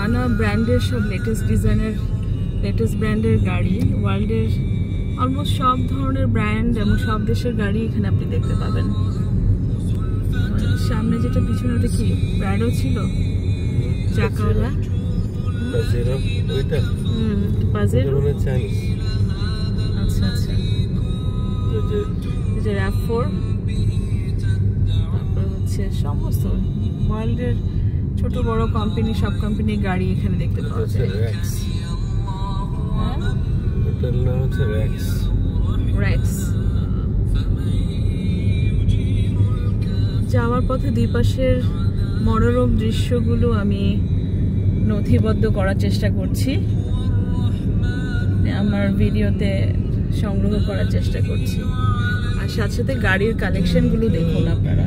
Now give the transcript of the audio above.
নানা ব্র্যান্ডের সব লেটেস্ট ডিজাইনের লেটেস্ট ব্র্যান্ডের গাড়ি, ওয়ার্ল্ডের অলমোস্ট সব ধরনের ব্র্যান্ড এবং সব দেশের গাড়ি এখানে আপনি দেখতে পাবেন। সামনে যেটা পিছনে ওটা কি প্রাডো ছিল চাকাওয়ালা, পাজেরো। আচ্ছা আচ্ছা, RAV4, তারপর হচ্ছে সমস্ত ওয়ার্ল্ডের ছোট বড় কোম্পানি, সব কোম্পানির গাড়ি এখানে দেখতে পাওয়া যায়। রেক্স। যাওয়ার পথে দুই পাশের মনোরম দৃশ্যগুলো আমি নথিবদ্ধ করার চেষ্টা করছি, আমার ভিডিওতে সংগ্রহ করার চেষ্টা করছি। আর সাথে সাথে গাড়ির কালেকশনগুলো দেখুন আপনারা।